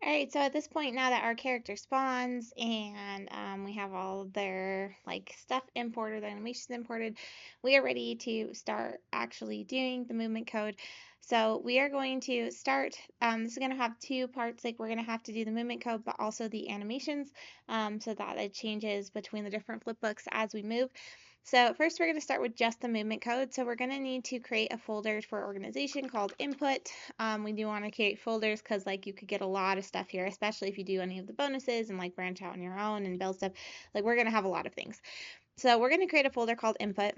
All right, so at this point now that our character spawns and we have all of their like stuff imported, the animations imported, we are ready to start actually doing the movement code. So we are going to start, this is going to have two parts, like we're going to have to do the movement code, but also the animations, so that it changes between the different flipbooks as we move. So first we're going to start with just the movement code. So we're going to need to create a folder for organization called input. We do want to create folders because like you could get a lot of stuff here, especially if you do any of the bonuses and like branch out on your own and build stuff. Like we're going to have a lot of things. So we're going to create a folder called input.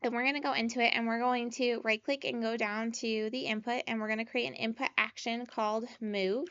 And we're going to go into it and we're going to right click and go down to the input and we're going to create an input action called move.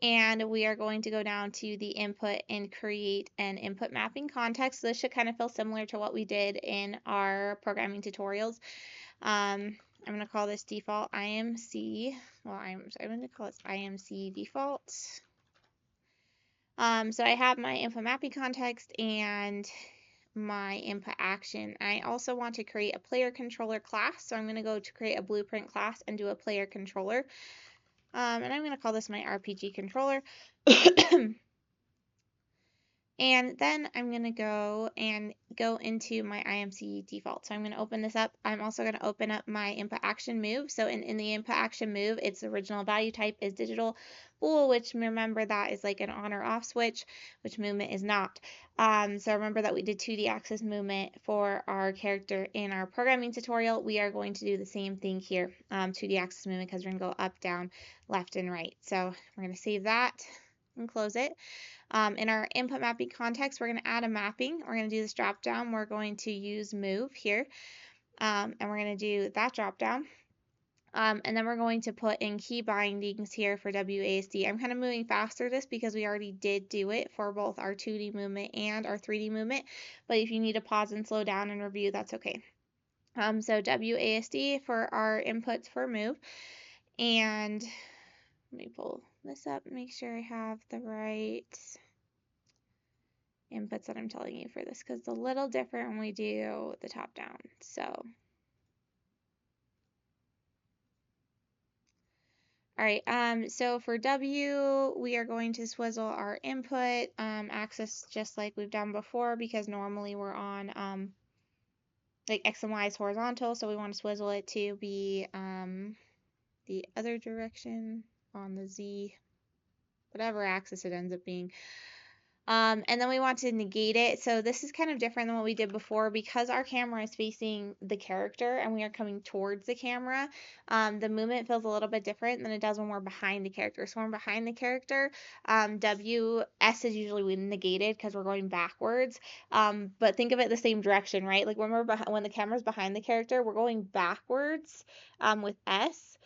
And we are going to go down to the input and create an input mapping context. So this should kind of feel similar to what we did in our programming tutorials. I'm going to call this default IMC. Well, I'm going to call this IMC default. So I have my input mapping context and my input action. I also want to create a player controller class. So I'm going to go to create a blueprint class and do a player controller. And I'm going to call this my RPG controller. And then I'm going to go into my IMC default. So I'm going to open this up. I'm also going to open up my input action move. So in the input action move, its original value type is digital bool, which remember that is like an on or off switch, which movement is not. So remember that we did 2D axis movement for our character in our programming tutorial. We are going to do the same thing here, 2D axis movement, because we're going to go up, down, left, and right. So we're going to save that and close it. In our input mapping context, we're going to add a mapping. We're going to do this drop down. We're going to use move here, and we're going to do that drop down. And then we're going to put in key bindings here for WASD. I'm kind of moving faster this because we already did do it for both our 2D movement and our 3D movement. But if you need to pause and slow down and review, that's okay. So WASD for our inputs for move. And let me pull this up, make sure I have the right inputs that I'm telling you for this because it's a little different when we do the top down. So, all right, so for W, we are going to swizzle our input axis just like we've done before because normally we're on like X and Y is horizontal, so we want to swizzle it to be the other direction on the Z, whatever axis it ends up being. And then we want to negate it. So this is kind of different than what we did before because our camera is facing the character and we are coming towards the camera. The movement feels a little bit different than it does when we're behind the character. So when we're behind the character, S is usually negated because we're going backwards. But think of it the same direction, right? Like when when the camera's behind the character, we're going backwards with S.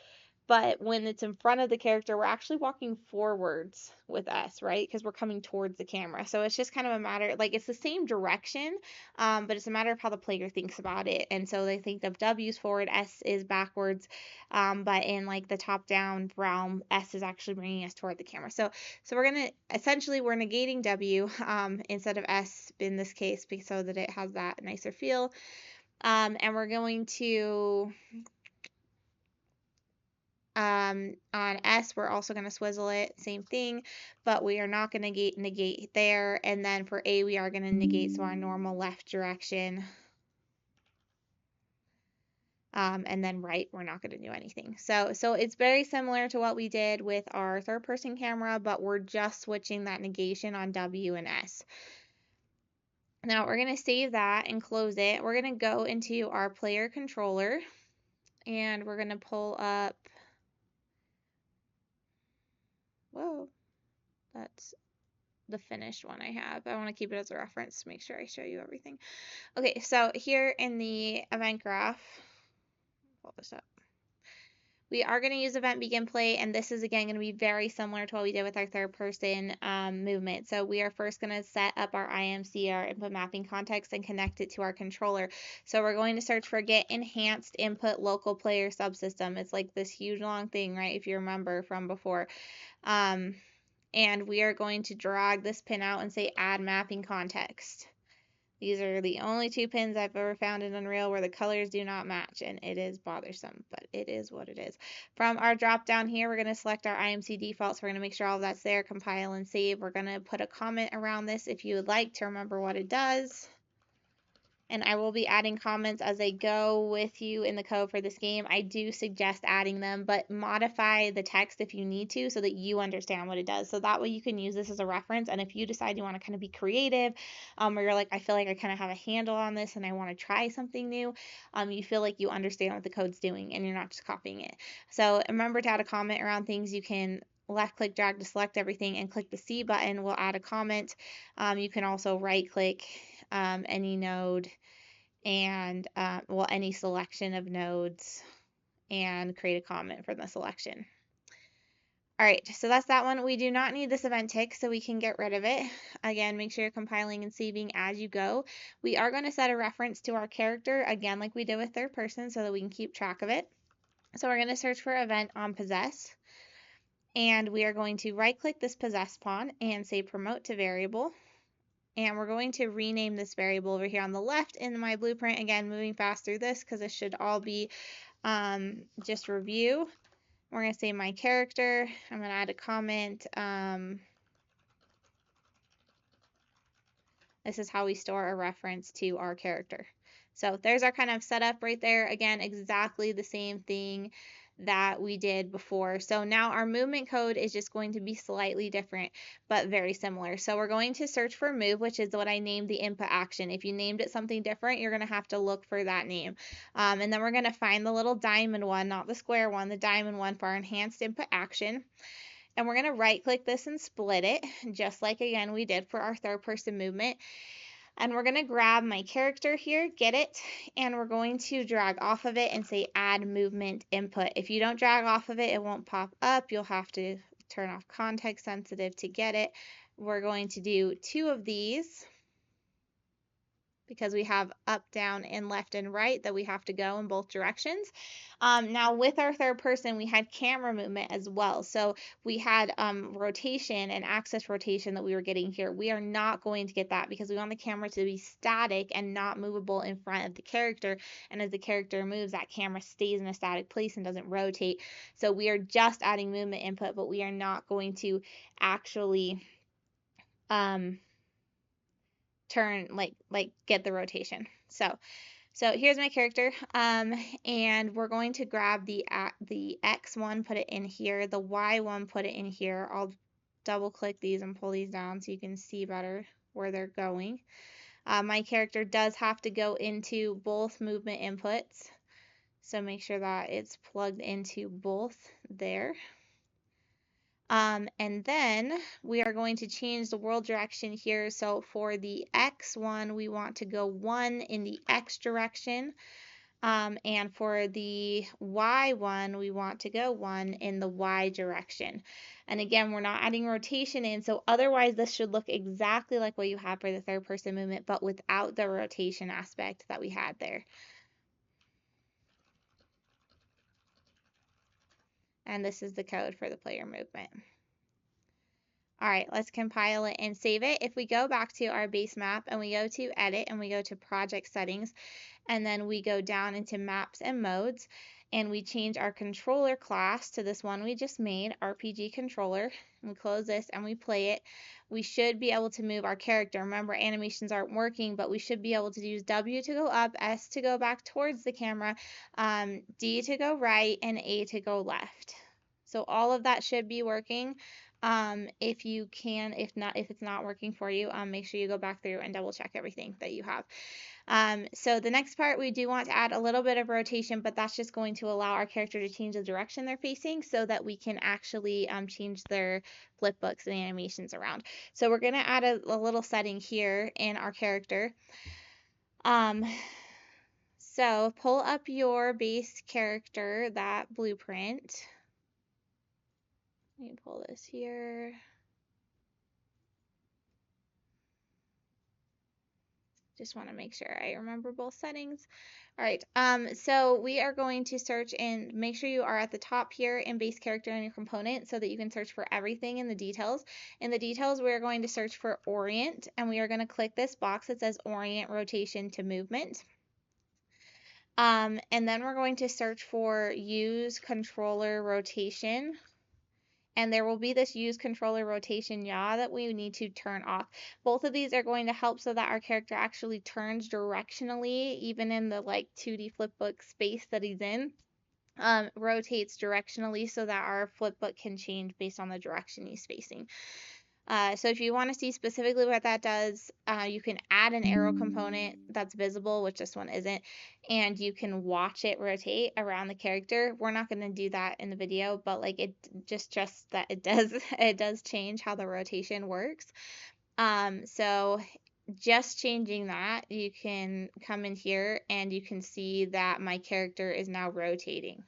But when it's in front of the character, we're actually walking forwards with S, right? Because we're coming towards the camera. So it's just kind of a matter, like it's the same direction, but it's a matter of how the player thinks about it. And so they think of W's forward, S is backwards, but in like the top-down realm, S is actually bringing us toward the camera. So we're gonna essentially we're negating W instead of S in this case, so that it has that nicer feel. And we're going to on S, we're also going to swizzle it, same thing, but we are not going to negate there. And then for A, we are going to negate, so our normal left direction. And then right, we're not going to do anything. So it's very similar to what we did with our third person camera, but we're just switching that negation on W and S. Now we're going to save that and close it. We're going to go into our player controller and we're going to pull up, whoa, that's the finished one I have. I want to keep it as a reference to make sure I show you everything. Okay, so here in the event graph, pull this up. We are going to use event begin play, and this is again going to be very similar to what we did with our third person movement. So we are first going to set up our IMC, our input mapping context, and connect it to our controller. So we're going to search for get enhanced input local player subsystem. It's like this huge long thing, right? If you remember from before. And we are going to drag this pin out and say add mapping context. These are the only two pins I've ever found in Unreal where the colors do not match, and it is bothersome, but it is what it is. From our drop down here, we're going to select our IMC defaults. We're going to make sure all that's there, compile and save. We're going to put a comment around this if you would like to remember what it does. And I will be adding comments as I go with you in the code for this game. I do suggest adding them, but modify the text if you need to so that you understand what it does. So that way you can use this as a reference. And if you decide you want to kind of be creative, or you're like, I feel like I kind of have a handle on this and I want to try something new, you feel like you understand what the code's doing and you're not just copying it. So remember to add a comment around things. You can left click drag to select everything and click the C button will add a comment. You can also right click any node and well, any selection of nodes and create a comment for the selection. All right, so that's that one. We do not need this event tick, so we can get rid of it. Again, make sure you're compiling and saving as you go. We are going to set a reference to our character, again, like we did with third person, so that we can keep track of it. So we're going to search for event on possess, and we are going to right click this possess pawn and say promote to variable. And we're going to rename this variable over here on the left in my blueprint. Again, moving fast through this because this should all be just review. We're going to say my character. I'm going to add a comment. This is how we store a reference to our character. So there's our kind of setup right there. Again, exactly the same thing that we did before. So now our movement code is just going to be slightly different, but very similar. So we're going to search for move, which is what I named the input action. If you named it something different, you're going to have to look for that name. And then we're going to find the little diamond one, not the square one, the diamond one for our enhanced input action. And we're going to right click this and split it, just like again we did for our third person movement. And we're going to grab my character here, get it, and we're going to drag off of it and say add movement input. If you don't drag off of it, it won't pop up. You'll have to turn off context sensitive to get it. We're going to do 2 of these because we have up, down, and left and right that we have to go in both directions. Now with our third person, we had camera movement as well. So we had rotation and axis rotation that we were getting here. We are not going to get that because we want the camera to be static and not movable in front of the character. And as the character moves, that camera stays in a static place and doesn't rotate. So we are just adding movement input, but we are not going to actually turn like get the rotation. So here's my character, and we're going to grab the X one, put it in here, the Y one, put it in here. I'll double click these and pull these down so you can see better where they're going. My character does have to go into both movement inputs, so make sure that it's plugged into both there. And then we are going to change the world direction here. So for the X one, we want to go 1 in the X direction. And for the Y one, we want to go 1 in the Y direction. And again, we're not adding rotation in, so otherwise this should look exactly like what you have for the third person movement, but without the rotation aspect that we had there. And this is the code for the player movement. All right, let's compile it and save it. If we go back to our base map and we go to edit and we go to project settings, and then we go down into maps and modes, and we change our controller class to this one we just made, RPG controller, and we close this and we play it, we should be able to move our character. Remember, animations aren't working, but we should be able to use W to go up, S to go back towards the camera, D to go right, and A to go left. So all of that should be working. If you can, if it's not working for you, make sure you go back through and double check everything that you have. So the next part, we do want to add a little bit of rotation, but that's just going to allow our character to change the direction they're facing so that we can actually change their flip books and animations around. So we're going to add a little setting here in our character. So pull up your base character, that blueprint. Let me pull this here. Just want to make sure I remember both settings. All right, so we are going to search and make sure you are at the top here in base character and your component so that you can search for everything in the details. In the details, we're going to search for orient, and we are going to click this box that says orient rotation to movement. And then we're going to search for use controller rotation. And there will be this use controller rotation yaw that we need to turn off. Both of these are going to help so that our character actually turns directionally, even in the like 2D flipbook space that he's in. Rotates directionally so that our flipbook can change based on the direction he's facing. So if you want to see specifically what that does, you can add an arrow component that's visible, which this one isn't, and you can watch it rotate around the character. We're not going to do that in the video, but like it just that it does it does change how the rotation works. So just changing that, you can come in here and you can see that my character is now rotating.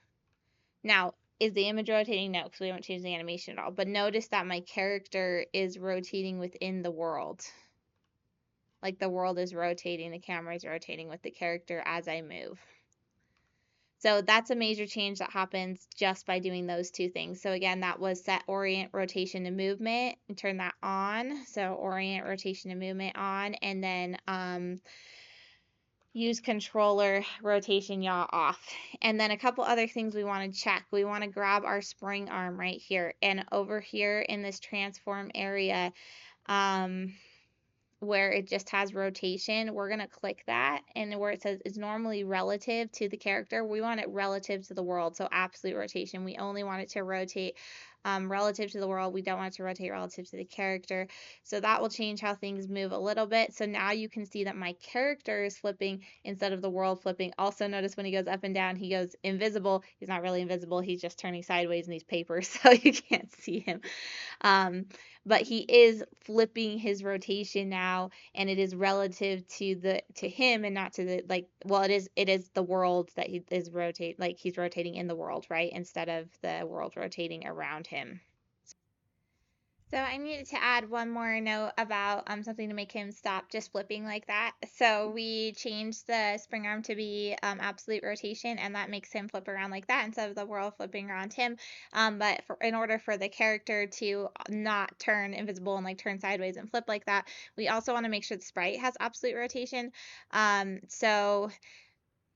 Now, is the image rotating? No, because we haven't changed the animation at all. But notice that my character is rotating within the world. Like the world is rotating, the camera is rotating with the character as I move. So that's a major change that happens just by doing those two things. So again, that was set orient rotation to movement and turn that on. So orient rotation to movement on, and then use controller rotation yaw off. And then a couple other things we want to check. We want to grab our spring arm right here, and over here in this transform area, where it just has rotation, we're going to click that, and where it says it's normally relative to the character, we want it relative to the world. So absolute rotation, we only want it to rotate relative to the world. We don't want it to rotate relative to the character. So that will change how things move a little bit. So now you can see that my character is flipping instead of the world flipping. Also notice when he goes up and down, he goes invisible. He's not really invisible. He's just turning sideways in these papers, so you can't see him. But he is flipping his rotation now, and it is relative to him and not to the, like, well, it is the world that he is like he's rotating in the world, right, instead of the world rotating around him. So I needed to add one more note about something to make him stop just flipping like that. So we changed the spring arm to be absolute rotation, and that makes him flip around like that instead of the world flipping around him. But in order for the character to not turn invisible and like turn sideways and flip like that, we also want to make sure the sprite has absolute rotation. So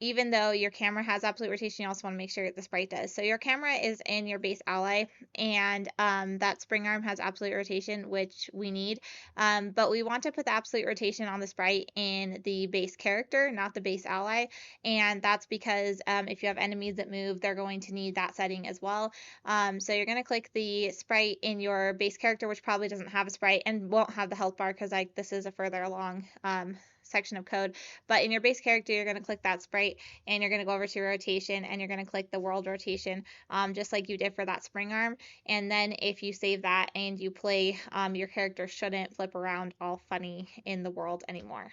even though your camera has absolute rotation, you also want to make sure the sprite does. So your camera is in your base ally, and that spring arm has absolute rotation, which we need. But we want to put the absolute rotation on the sprite in the base character, not the base ally. And that's because if you have enemies that move, they're going to need that setting as well. So you're going to click the sprite in your base character, which probably doesn't have a sprite and won't have the health bar because this is a further along section of code. But in your base character, you're going to click that sprite, and you're going to go over to rotation, and you're going to click the world rotation, just like you did for that spring arm. And then if you save that and you play, your character shouldn't flip around all funny in the world anymore.